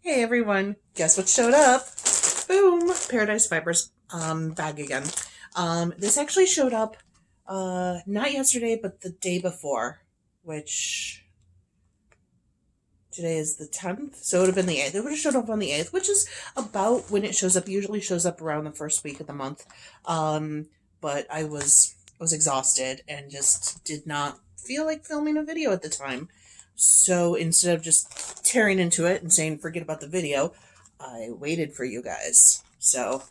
Hey everyone, guess what showed up? Boom! Paradise Fibers bag again. This actually showed up not yesterday but the day before, which today is the 10th, so it would have been the 8th. It would have showed up on the 8th, which is about when it shows up. Usually shows up around the first week of the month. But I was exhausted and just did not feel like filming a video at the time. So instead of just tearing into it and saying forget about the video, I waited for you guys. So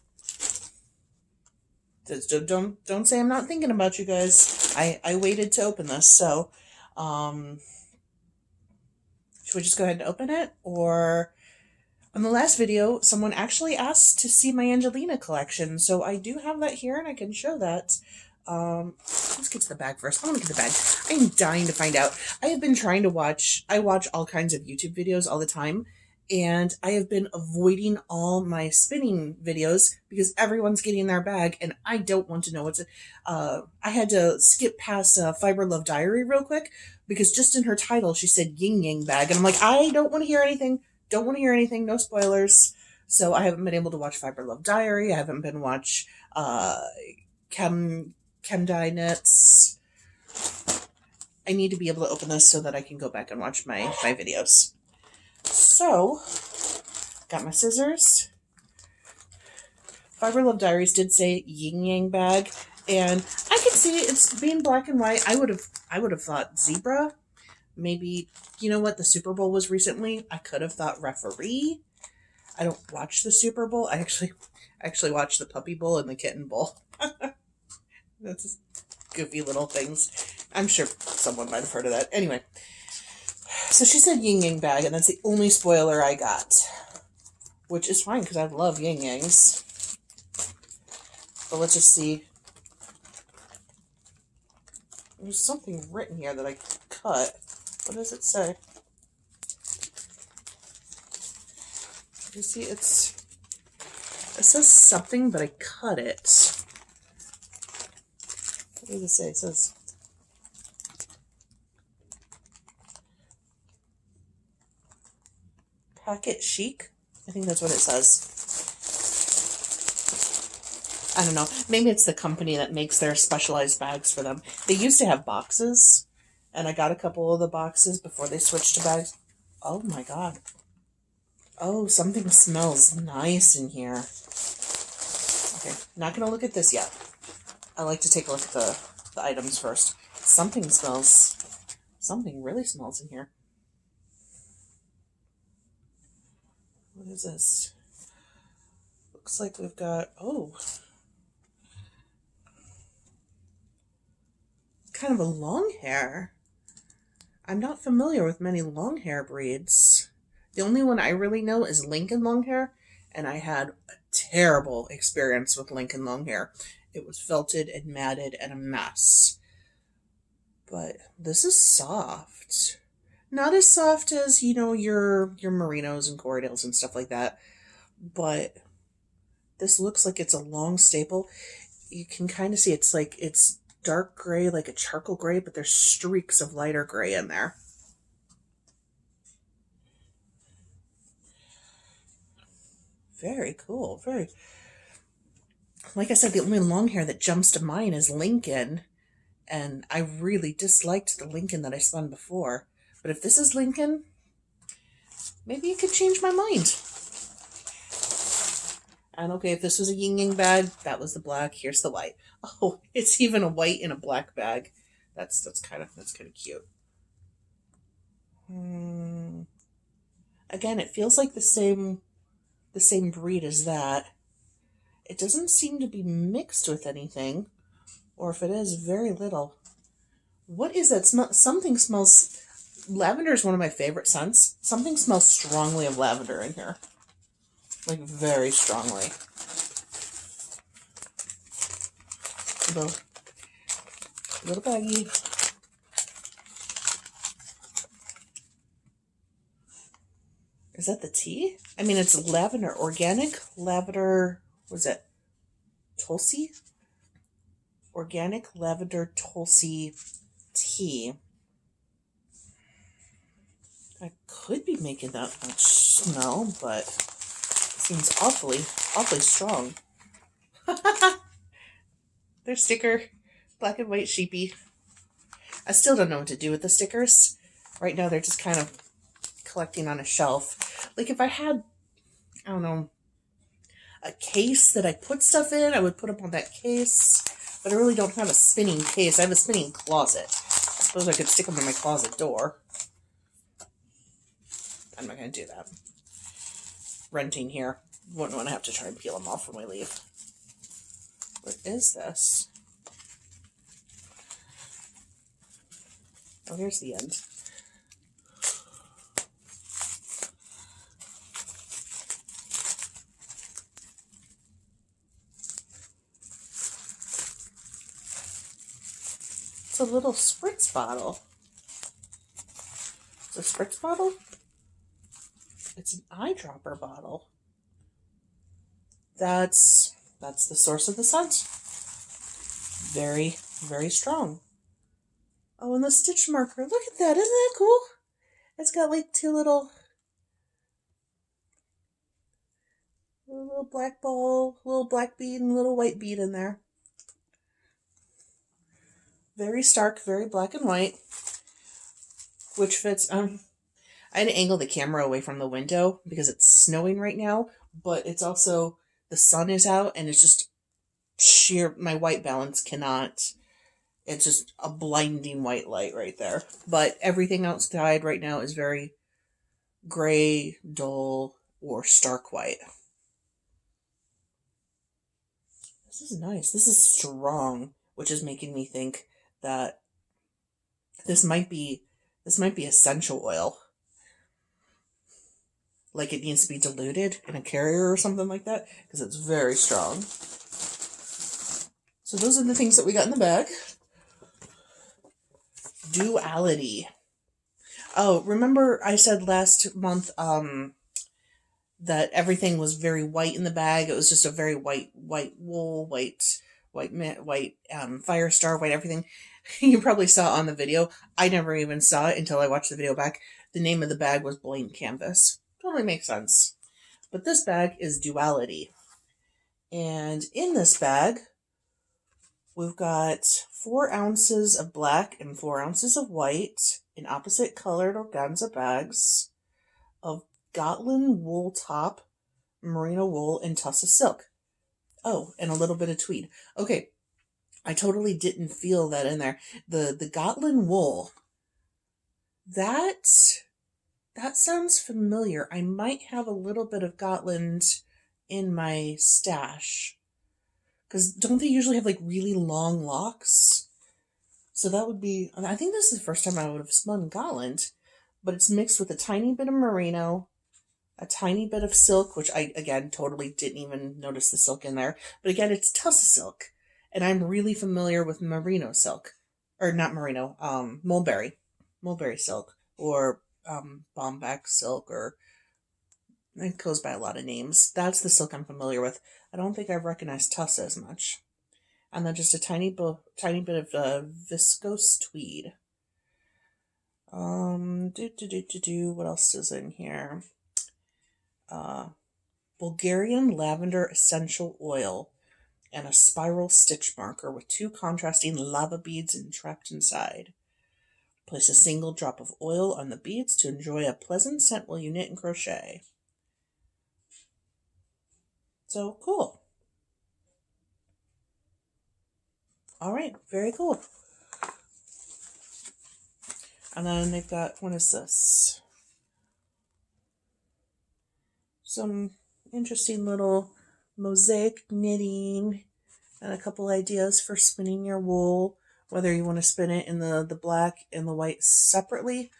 don't say I'm not thinking about you guys. I waited to open this. So should we just go ahead and open it? Or on the last video, someone actually asked to see my Angelina collection, so I do have that here and I can show that. Let's get to the bag first. I want to get the bag. I'm dying to find out. I watch all kinds of YouTube videos all the time, and I have been avoiding all my spinning videos because everyone's getting their bag and I don't want to know what's it. I had to skip past Fiber Love Diary real quick because just in her title she said Ying Yang bag, and I'm like, I don't want to hear anything. Don't want to hear anything. No spoilers. So I haven't been able to watch Fiber Love Diary. I haven't been watch Chem Dye Knits. I need to be able to open this so that I can go back and watch my videos. So, got my scissors. Fiber Love Diaries did say Yin Yang bag, and I can see it's being black and white. I would have thought zebra. Maybe, you know what, the Super Bowl was recently. I could have thought referee. I don't watch the Super Bowl. I actually watch the Puppy Bowl and the Kitten Bowl. That's just goofy little things. I'm sure someone might have heard of that. Anyway, so she said Yin Yang bag, and that's the only spoiler I got, which is fine because I love Yin Yangs. But let's just see. There's something written here that I cut. What does it say? You see, it says something, but I cut it. What does it say? It says Packet Chic. I think that's what it says. I don't know. Maybe it's the company that makes their specialized bags for them. They used to have boxes, and I got a couple of the boxes before they switched to bags. Oh my god. Oh, something smells nice in here. Okay, not going to look at this yet. I like to take a look at the items first. Something really smells in here. What is this? Looks like we've got, kind of a long hair. I'm not familiar with many long hair breeds. The only one I really know is Lincoln long hair, and I had a terrible experience with Lincoln long hair. It was felted and matted and a mess. But this is soft. Not as soft as, your Merinos and Corriedales and stuff like that, but this looks like it's a long staple. You can kind of see it's dark gray, like a charcoal gray, but there's streaks of lighter gray in there. Very cool. Like I said, the only long hair that jumps to mind is Lincoln, and I really disliked the Lincoln that I spun before. But if this is Lincoln, maybe it could change my mind. And okay, if this was a yin yang bag, that was the black. Here's the white. Oh, it's even a white in a black bag. That's kind of cute. Again, it feels like the same breed as that. It doesn't seem to be mixed with anything, or if it is, very little. What is that smell? Something smells. Lavender is one of my favorite scents. Something smells strongly of lavender in here. Like, very strongly. Little baggie. Is that the tea? I mean, it's lavender. Organic lavender. Was it Tulsi? Organic lavender Tulsi tea. I could be making that much smell, but it seems awfully strong. Their sticker, black and white sheepy. I still don't know what to do with the stickers. Right now they're just kind of collecting on a shelf. Like if I had, I don't know, a case that I put stuff in, I would put them on that case. But I really don't have a spinning case. I have a spinning closet. I suppose I could stick them in my closet door. I'm not going to do that. Renting here. Wouldn't want to have to try and peel them off when we leave. What is this? Oh, here's the end. It's a little spritz bottle. It's a spritz bottle? It's an eyedropper bottle. That's the source of the scent. Very, very strong. Oh, and the stitch marker. Look at that. Isn't that cool? It's got like two little black ball, little black bead, and little white bead in there. Very stark, very black and white. Which fits, I had to angle the camera away from the window because it's snowing right now, but it's also, the sun is out and it's just sheer, my white balance cannot, it's just a blinding white light right there. But everything outside right now is very gray, dull, or stark white. This is nice. This is strong, which is making me think that this might be essential oil. Like it needs to be diluted in a carrier or something like that, because it's very strong. So those are the things that we got in the bag. Duality. Oh, remember I said last month that everything was very white in the bag. It was just a very white wool, white fire star, white everything. You probably saw on the video. I never even saw it until I watched the video back. The name of the bag was Blank Canvas. Totally makes sense. But this bag is Duality. And in this bag, we've got 4 ounces of black and 4 ounces of white in opposite colored organza bags of Gotland wool top, merino wool, and tussa silk. Oh, and a little bit of tweed. Okay, I totally didn't feel that in there. The Gotland wool, that sounds familiar. I might have a little bit of Gotland in my stash. Because don't they usually have like really long locks? So that would be, I think this is the first time I would have spun Gotland. But it's mixed with a tiny bit of merino, a tiny bit of silk, which I, again, totally didn't even notice the silk in there. But again, it's tussa silk. And I'm really familiar with merino silk. Or not merino, mulberry. Mulberry silk. Or bombax silk, or it goes by a lot of names. That's the silk I'm familiar with. I don't think I've recognized tussa as much. And then just a tiny bit of viscose tweed. What else is in here? Bulgarian lavender essential oil and a spiral stitch marker with 2 contrasting lava beads entrapped inside. Place a single drop of oil on the beads to enjoy a pleasant scent while you knit and crochet. So cool. All right, very cool. And then they've got, what is this? Some interesting little mosaic knitting and a couple ideas for spinning your wool, whether you want to spin it in the black and the white separately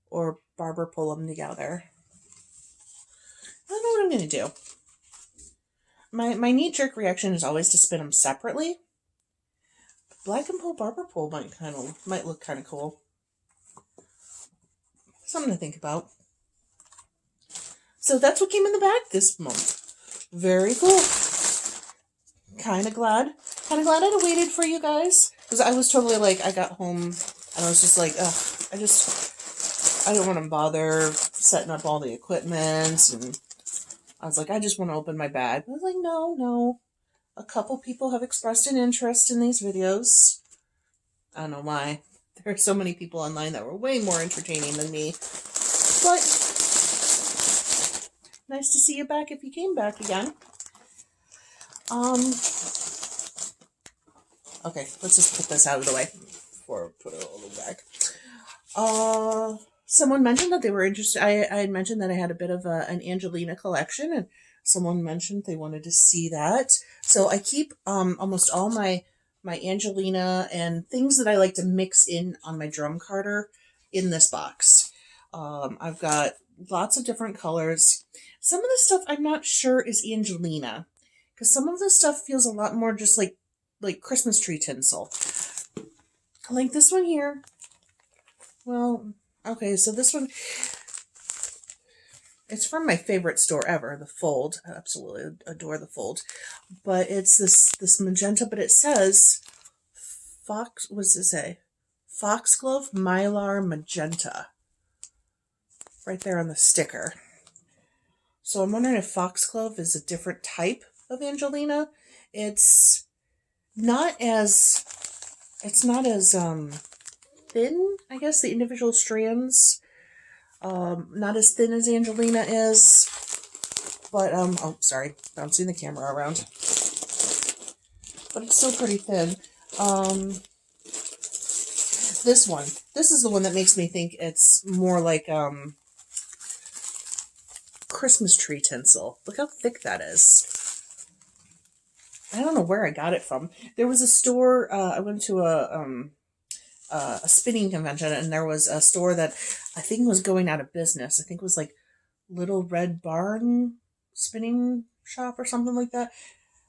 or barber pull them together. I don't know what I'm going to do. My knee-jerk reaction is always to spin them separately. Black and pull barber pull might look kind of cool. Something to think about. So that's what came in the bag this month. Very cool. Kind of glad I'd waited for you guys. Because I was totally like, I got home and I was just like, ugh, I didn't want to bother setting up all the equipment, and I was like, I just want to open my bag. I was like, no. A couple people have expressed an interest in these videos. I don't know why. There are so many people online that were way more entertaining than me. But nice to see you back if you came back again. Okay, let's just put this out of the way before I put it all back. Someone mentioned that they were interested. I had mentioned that I had a bit of an Angelina collection, and someone mentioned they wanted to see that. So I keep almost all my Angelina and things that I like to mix in on my drum carder in this box. I've got lots of different colors. Some of the stuff I'm not sure is Angelina, because some of the stuff feels a lot more just like Christmas tree tinsel. Like this one here. Well, okay, so this one, it's from my favorite store ever, the Fold. I absolutely adore the Fold. But it's this magenta, but it says what does it say? Foxglove Mylar Magenta. Right there on the sticker. So I'm wondering if Foxglove is a different type of Angelina. It's not as thin, I guess, the individual strands. Not as thin as Angelina is. But, oh, sorry, bouncing the camera around. But it's still pretty thin. This is the one that makes me think it's more like, Christmas tree tinsel. Look how thick that is. I don't know where I got it from. There was a store, I went to a spinning convention, and there was a store that I think was going out of business. I think it was like Little Red Barn spinning shop or something like that.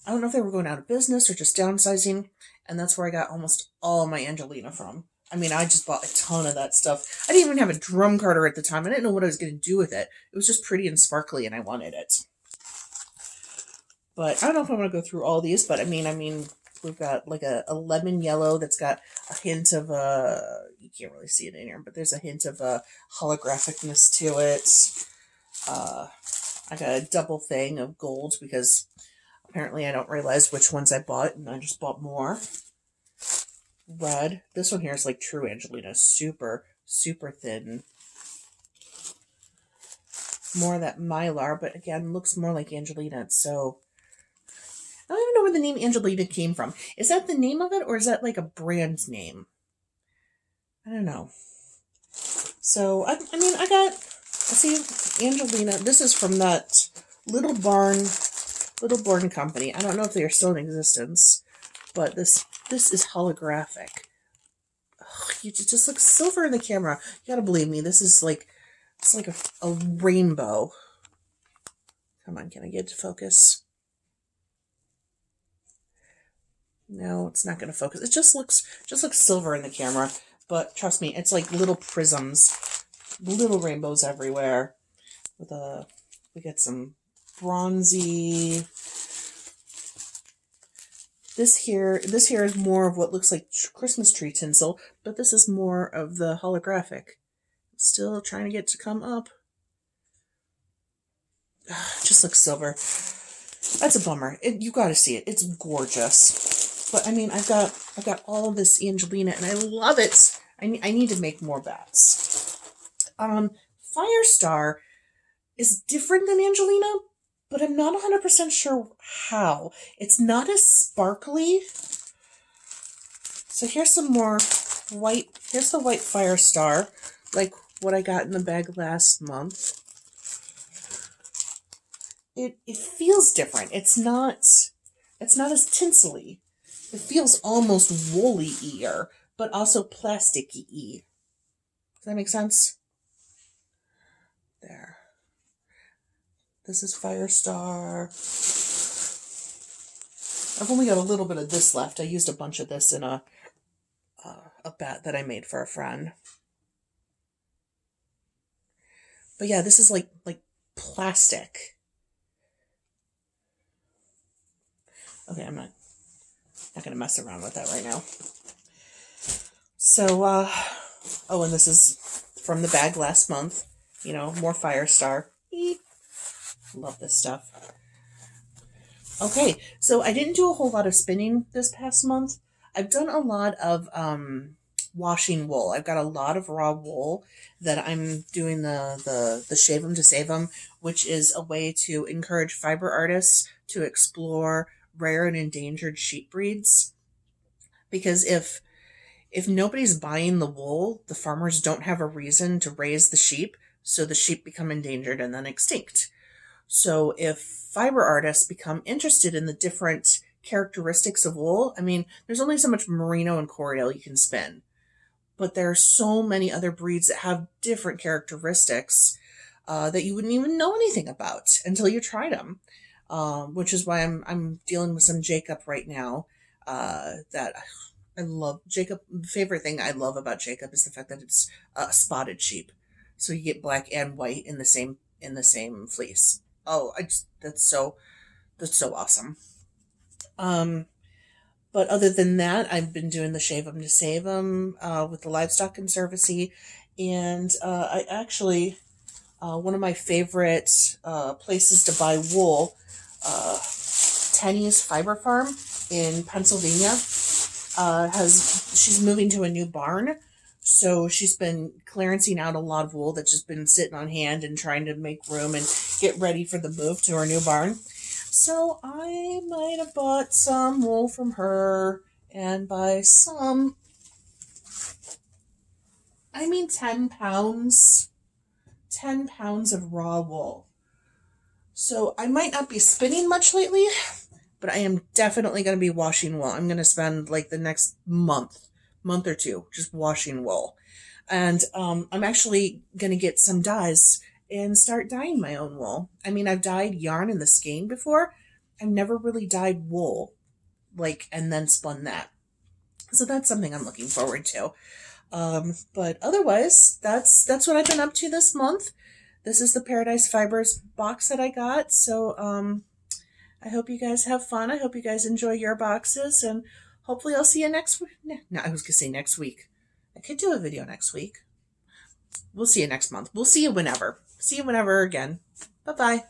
I don't know if they were going out of business or just downsizing, and that's where I got almost all my Angelina from. I mean, I just bought a ton of that stuff. I didn't even have a drum carder at the time. I didn't know what I was going to do with it. It was just pretty and sparkly, and I wanted it. But I don't know if I want to go through all these, but I mean, we've got like a lemon yellow that's got a hint of you can't really see it in here, but there's a hint of holographicness to it. I got a double thing of gold because apparently I don't realize which ones I bought, and I just bought more. Red. This one here is like true Angelina. Super, super thin. More of that Mylar, but again, looks more like Angelina. It's so... I don't even know where the name Angelina came from. Is that the name of it, or is that like a brand name? I don't know. So, I see Angelina. This is from that Little Barn company. I don't know if they are still in existence, but this is holographic. Ugh, it just looks silver in the camera. You gotta believe me. This is like, it's like a rainbow. Come on, can I get it to focus? No, it's not going to focus. It just looks silver in the camera, but trust me, it's like little prisms, little rainbows everywhere. We get some bronzy. This here is more of what looks like Christmas tree tinsel, but this is more of the holographic. Still trying to get to come up. Just looks silver. That's a bummer. You got to see it. It's gorgeous. But I mean, I've got all of this Angelina, and I love it. I need to make more bats. Firestar is different than Angelina, but I'm not 100% sure how. It's not as sparkly. So here's some more white. Here's the white Firestar, like what I got in the bag last month. It feels different. It's not as tinsely. It feels almost woolly-ier, but also plasticky-y. Does that make sense? There. This is Firestar. I've only got a little bit of this left. I used a bunch of this in a bat that I made for a friend. But yeah, this is like plastic. Okay, I'm not going to mess around with that right now. So, oh, and this is from the bag last month. You know, more Firestar. Eep. Love this stuff. Okay, so I didn't do a whole lot of spinning this past month. I've done a lot of washing wool. I've got a lot of raw wool that I'm doing the shave 'em to save 'em, which is a way to encourage fiber artists to explore rare and endangered sheep breeds. Because if nobody's buying the wool, the farmers don't have a reason to raise the sheep, so the sheep become endangered and then extinct. So if fiber artists become interested in the different characteristics of wool, I mean, there's only so much merino and Corriedale you can spin, but there are so many other breeds that have different characteristics that you wouldn't even know anything about until you tried them. Which is why I'm dealing with some Jacob right now. That I love Jacob. Favorite thing I love about Jacob is the fact that it's spotted sheep, so you get black and white in the same fleece. Oh, that's so awesome. But other than that, I've been doing the shave 'em to save 'em with the Livestock Conservancy, and I actually one of my favorite places to buy wool, Tenny's Fiber Farm in Pennsylvania, she's moving to a new barn. So she's been clearancing out a lot of wool that's just been sitting on hand and trying to make room and get ready for the move to her new barn. So I might have bought some wool from her, and by some, I mean 10 pounds. 10 pounds of raw wool. So I might not be spinning much lately, but I am definitely going to be washing wool. I'm going to spend like the next month or two just washing wool. And I'm actually going to get some dyes and start dyeing my own wool. I mean, I've dyed yarn in the skein before. I've never really dyed wool, and then spun that. So that's something I'm looking forward to. But otherwise, that's what I've been up to this month. This is the Paradise Fibers box that I got. So I hope you guys have fun. I hope you guys enjoy your boxes, and hopefully I'll see you next week. No, I was going to say next week. I could do a video next week. We'll see you next month. We'll see you whenever. See you whenever again. Bye-bye.